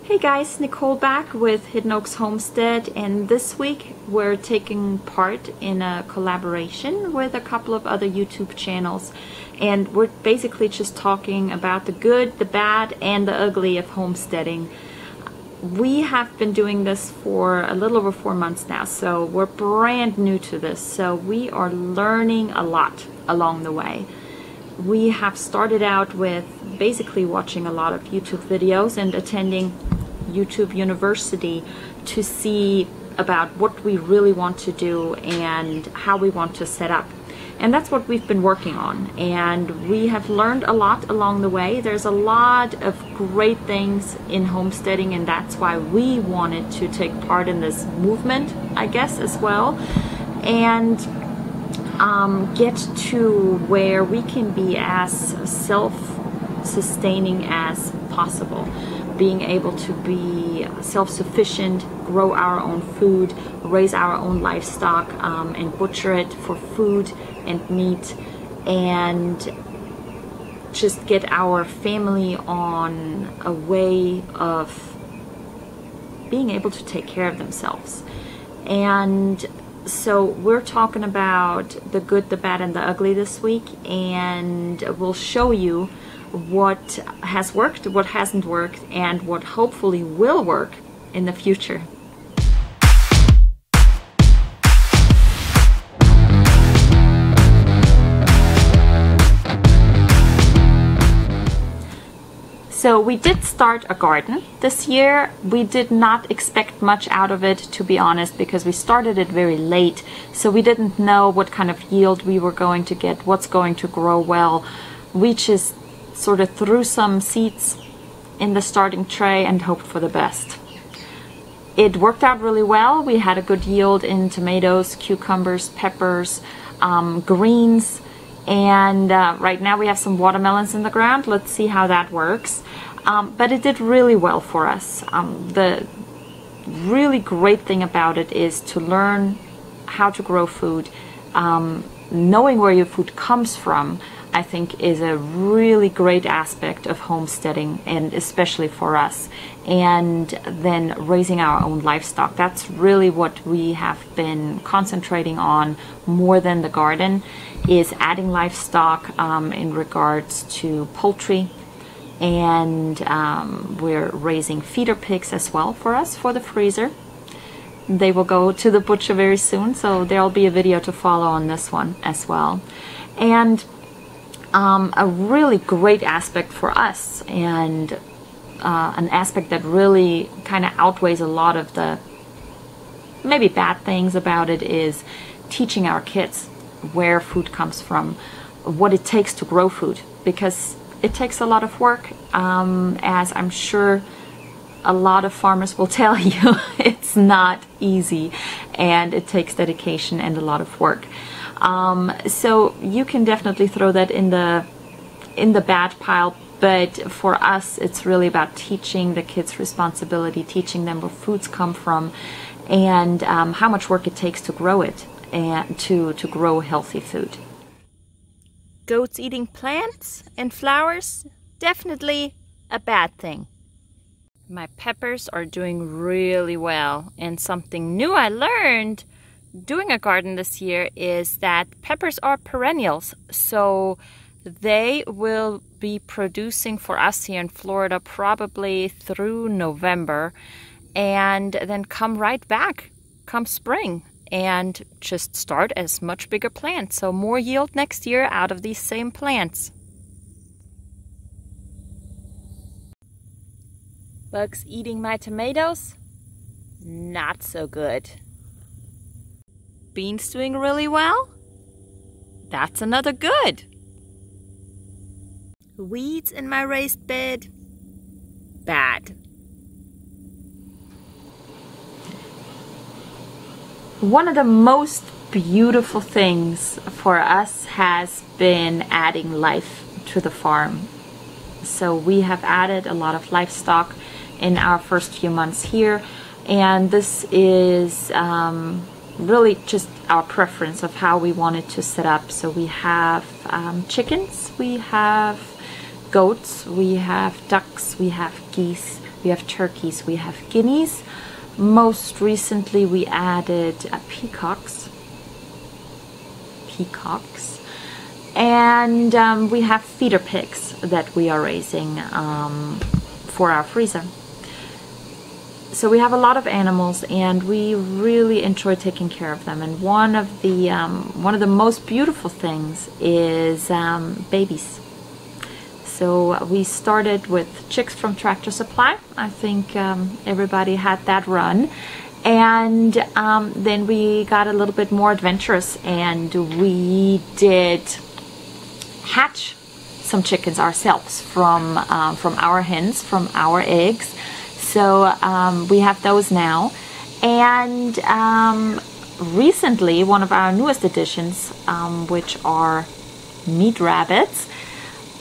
Hey guys, Nicole back with Hidden Oaks Homestead, and this week we're taking part in a collaboration with a couple of other YouTube channels, and we're basically just talking about the good, the bad, and the ugly of homesteading. We have been doing this for a little over 4 months now, so we're brand new to this, so we are learning a lot along the way. We have started out with basically watching a lot of YouTube videos and attending YouTube University to see about what we really want to do and how we want to set up. And that's what we've been working on, and we have learned a lot along the way. There's a lot of great things in homesteading, and that's why we wanted to take part in this movement, I guess, as well, and get to where we can be as self-sustaining as possible, being able to be self-sufficient, grow our own food, raise our own livestock, and butcher it for food and meat, and just get our family on a way of being able to take care of themselves. And so we're talking about the good, the bad, and the ugly this week, and we'll show you what has worked, what hasn't worked, and what hopefully will work in the future. So we did start a garden this year. We did not expect much out of it, to be honest, because we started it very late. So we didn't know what kind of yield we were going to get, what's going to grow well. We just sort of threw some seeds in the starting tray and hoped for the best. It worked out really well. We had a good yield in tomatoes, cucumbers, peppers, greens, and right now we have some watermelons in the ground. Let's see how that works. But it did really well for us. The really great thing about it is to learn how to grow food. Knowing where your food comes from, I think, is a really great aspect of homesteading, and especially for us. And then raising our own livestock. That's really what we have been concentrating on more than the garden, is adding livestock in regards to poultry. And we're raising feeder pigs as well for us for the freezer. They will go to the butcher very soon, so there'll be a video to follow on this one as well. And a really great aspect for us, and an aspect that really kind of outweighs a lot of the maybe bad things about it, is teaching our kids where food comes from, what it takes to grow food, because it takes a lot of work, as I'm sure a lot of farmers will tell you. It's not easy, and it takes dedication and a lot of work. So you can definitely throw that in the bad pile, but for us it's really about teaching the kids responsibility, teaching them where foods come from, and how much work it takes to grow it, and to grow healthy food. Goats eating plants and flowers? Definitely a bad thing. My peppers are doing really well, and something new I learned doing a garden this year is that peppers are perennials, so they will be producing for us here in Florida probably through November, and then come right back come spring and just start as much bigger plants, so more yield next year out of these same plants. Bugs eating my tomatoes? Not so good. Beans doing really well? That's another good. Weeds in my raised bed? Bad. One of the most beautiful things for us has been adding life to the farm. So we have added a lot of livestock in our first few months here, and this is really just our preference of how we wanted to set up. So we have chickens, we have goats, we have ducks, we have geese, we have turkeys, we have guineas. Most recently we added peacocks, and we have feeder pigs that we are raising for our freezer. So we have a lot of animals, and we really enjoy taking care of them. And one of the most beautiful things is babies. So we started with chicks from Tractor Supply. I think everybody had that run. And then we got a little bit more adventurous, and we did hatch some chickens ourselves from our hens, from our eggs. So we have those now. And recently, one of our newest additions, which are meat rabbits,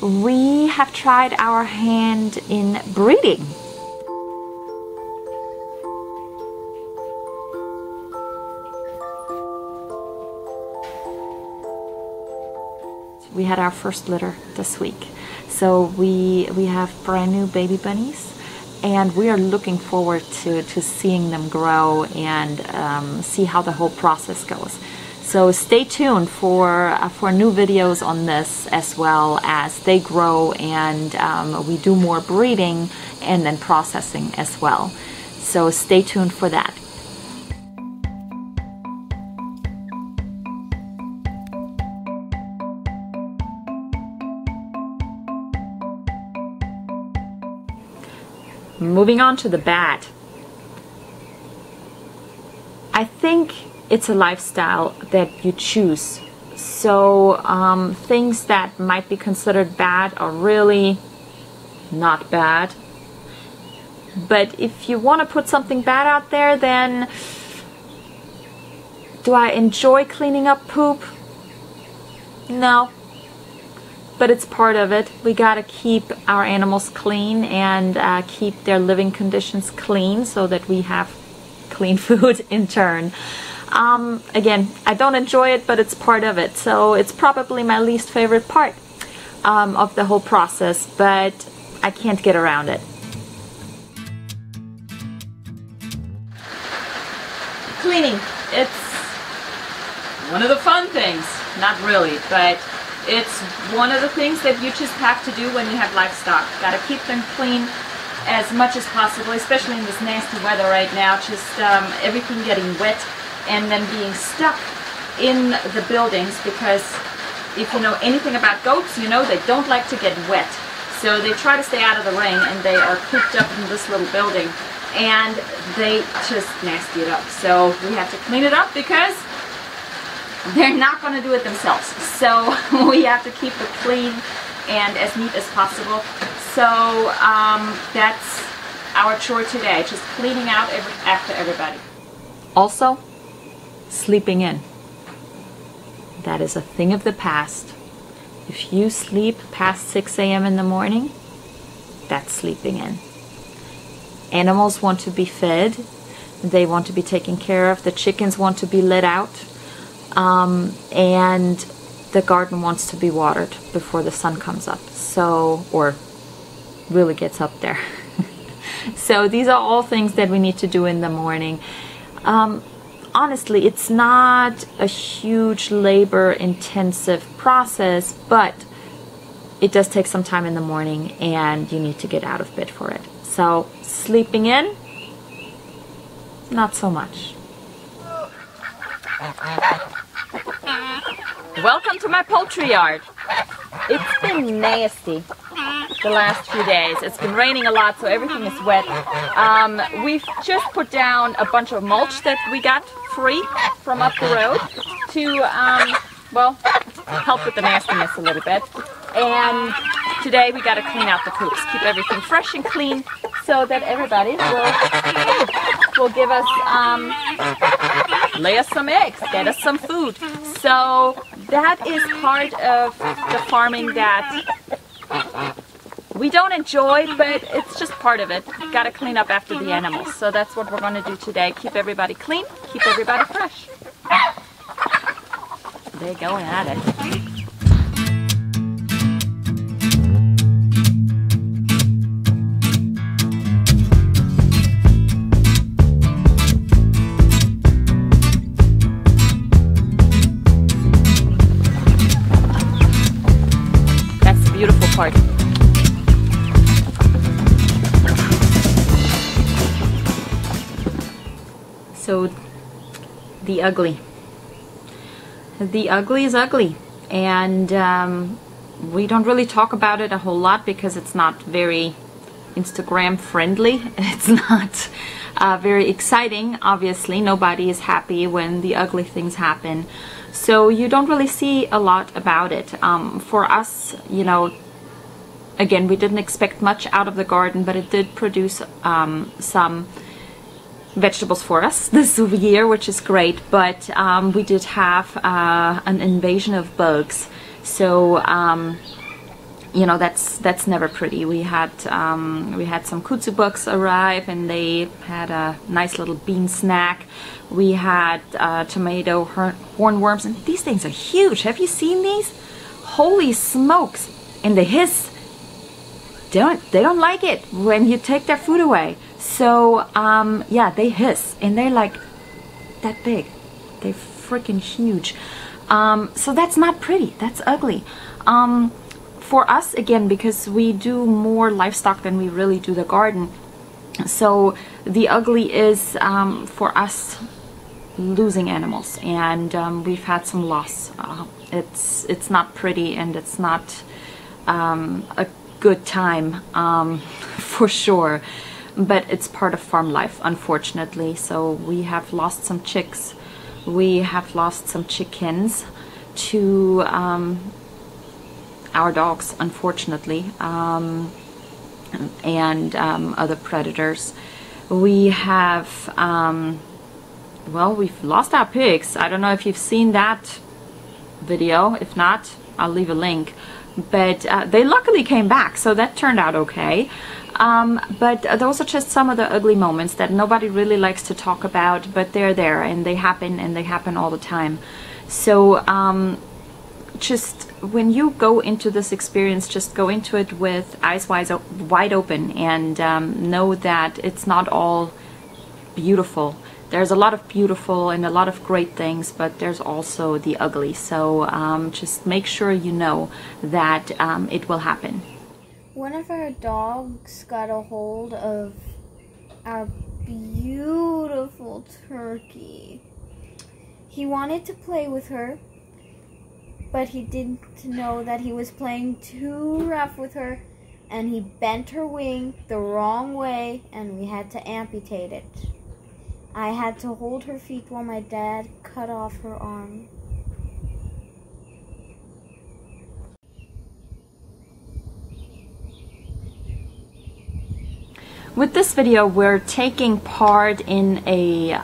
we have tried our hand in breeding. We had our first litter this week. So we have brand new baby bunnies, and we are looking forward to seeing them grow and see how the whole process goes. So stay tuned for new videos on this, as well as they grow and we do more breeding and then processing as well. So stay tuned for that. Moving on to the bad. I think it's a lifestyle that you choose. So things that might be considered bad are really not bad. But if you want to put something bad out there, then do I enjoy cleaning up poop? No. But it's part of it. We gotta keep our animals clean and keep their living conditions clean so that we have clean food in turn. Again, I don't enjoy it, but it's part of it. So it's probably my least favorite part of the whole process, but I can't get around it. Cleaning. It's one of the fun things. Not really, but it's one of the things that you just have to do when you have livestock. Gotta keep them clean as much as possible, especially in this nasty weather right now. Just everything getting wet and then being stuck in the buildings, because if you know anything about goats, you know they don't like to get wet. So they try to stay out of the rain, and they are cooped up in this little building, and they just nasty it up. So we have to clean it up because they're not going to do it themselves. So we have to keep it clean and as neat as possible. So that's our chore today, just cleaning out after everybody. Also, sleeping in. That is a thing of the past. If you sleep past 6 a.m. in the morning, that's sleeping in. Animals want to be fed. They want to be taken care of. The chickens want to be let out. And the garden wants to be watered before the sun comes up, so, or really gets up there. So these are all things that we need to do in the morning. Honestly, it's not a huge labor-intensive process, but it does take some time in the morning, and you need to get out of bed for it. So sleeping in, not so much. Welcome to my poultry yard. It's been nasty the last few days. It's been raining a lot, so everything is wet. We've just put down a bunch of mulch that we got free from up the road to, well, help with the nastiness a little bit. And today we got to clean out the poops, keep everything fresh and clean, so that everybody will give us, lay us some eggs, get us some food. So that is part of the farming that we don't enjoy, but it's just part of it. Got to clean up after the animals. So that's what we're going to do today. Keep everybody clean, keep everybody fresh. They're going at it. So the ugly. The ugly is ugly, and we don't really talk about it a whole lot because it's not very Instagram friendly. It's not very exciting. Obviously, nobody is happy when the ugly things happen. So you don't really see a lot about it. For us, you know, again, we didn't expect much out of the garden, but it did produce some vegetables for us this year, which is great. But we did have an invasion of bugs. So you know, that's never pretty. We had some kudzu bugs arrive, and they had a nice little bean snack. We had tomato hornworms, and these things are huge. Have you seen these? Holy smokes! And they hiss. They don't like it when you take their food away. So yeah, they hiss, and they're like that big. They're freaking huge. So that's not pretty. That's ugly. For us, again, because we do more livestock than we really do the garden, so the ugly is for us losing animals, and we've had some loss. It's not pretty, and it's not a good time for sure, but it's part of farm life, unfortunately. So we have lost some chicks, we have lost some chickens to our dogs, unfortunately, and other predators. We have well, we've lost our pigs. I don't know if you've seen that video. If not, I'll leave a link. But they luckily came back, so that turned out okay. But those are just some of the ugly moments that nobody really likes to talk about, but they're there, and they happen all the time. So just when you go into this experience, just go into it with eyes wide open, and know that it's not all beautiful. There's a lot of beautiful and a lot of great things, but there's also the ugly. So just make sure you know that it will happen. One of our dogs got a hold of our beautiful turkey. He wanted to play with her, but he didn't know that he was playing too rough with her, and he bent her wing the wrong way, and we had to amputate it. I had to hold her feet while my dad cut off her arm. With this video, we're taking part in a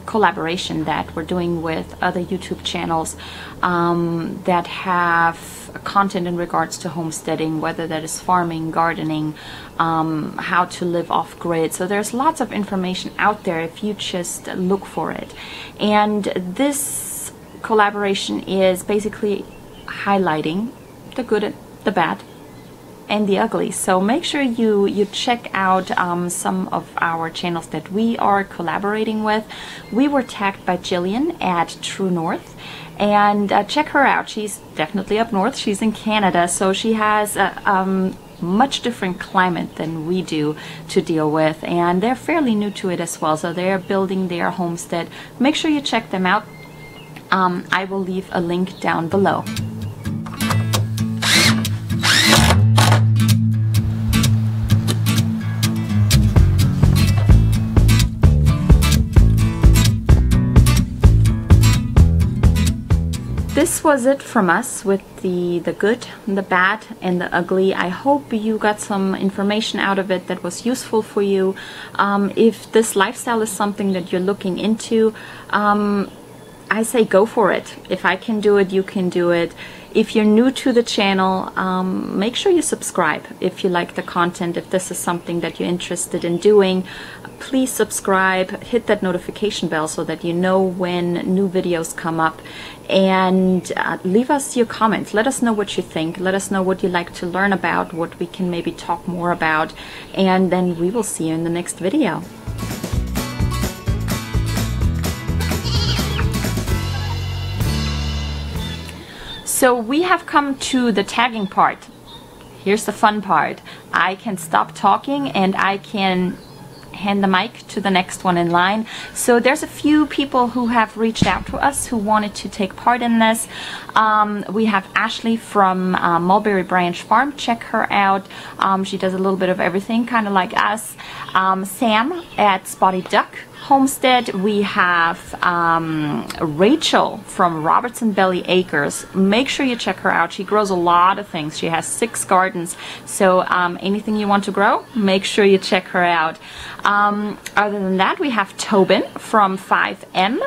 collaboration that we're doing with other YouTube channels that have content in regards to homesteading, whether that is farming, gardening, how to live off grid. So there's lots of information out there if you just look for it. And this collaboration is basically highlighting the good, the bad, and the ugly. So make sure you check out some of our channels that we are collaborating with. We were tagged by Jillian at True North, and check her out. She's definitely up north. She's in Canada, so she has a much different climate than we do to deal with, and they're fairly new to it as well. So they're building their homestead. Make sure you check them out. I will leave a link down below. This was it from us with the good, the bad, and the ugly. I hope you got some information out of it that was useful for you. If this lifestyle is something that you're looking into, I say go for it. If I can do it, you can do it. If you're new to the channel, make sure you subscribe if you like the content. If this is something that you're interested in doing, please subscribe, hit that notification bell so that you know when new videos come up, and leave us your comments. Let us know what you think. Let us know what you like to learn about, what we can maybe talk more about, and then we will see you in the next video. So we have come to the tagging part. Here's the fun part. I can stop talking and I can hand the mic to the next one in line. So there's a few people who have reached out to us who wanted to take part in this. We have Ashley from Mulberry Branch Farm. Check her out. She does a little bit of everything, kind of like us. Sam at Spotty Duck Homestead. We have Rachel from Robertson Belly Acres. Make sure you check her out. She grows a lot of things. She has 6 gardens. So anything you want to grow, make sure you check her out. Other than that, we have Tobin from 5M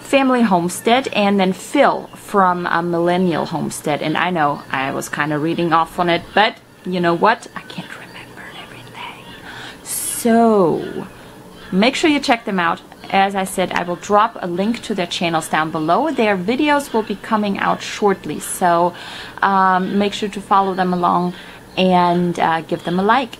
Family Homestead, and then Phil from Millennial Homestead. And I know I was kind of reading off on it, but you know what? I can't remember everything. So make sure you check them out. As I said, I will drop a link to their channels down below. Their videos will be coming out shortly, so make sure to follow them along and give them a like.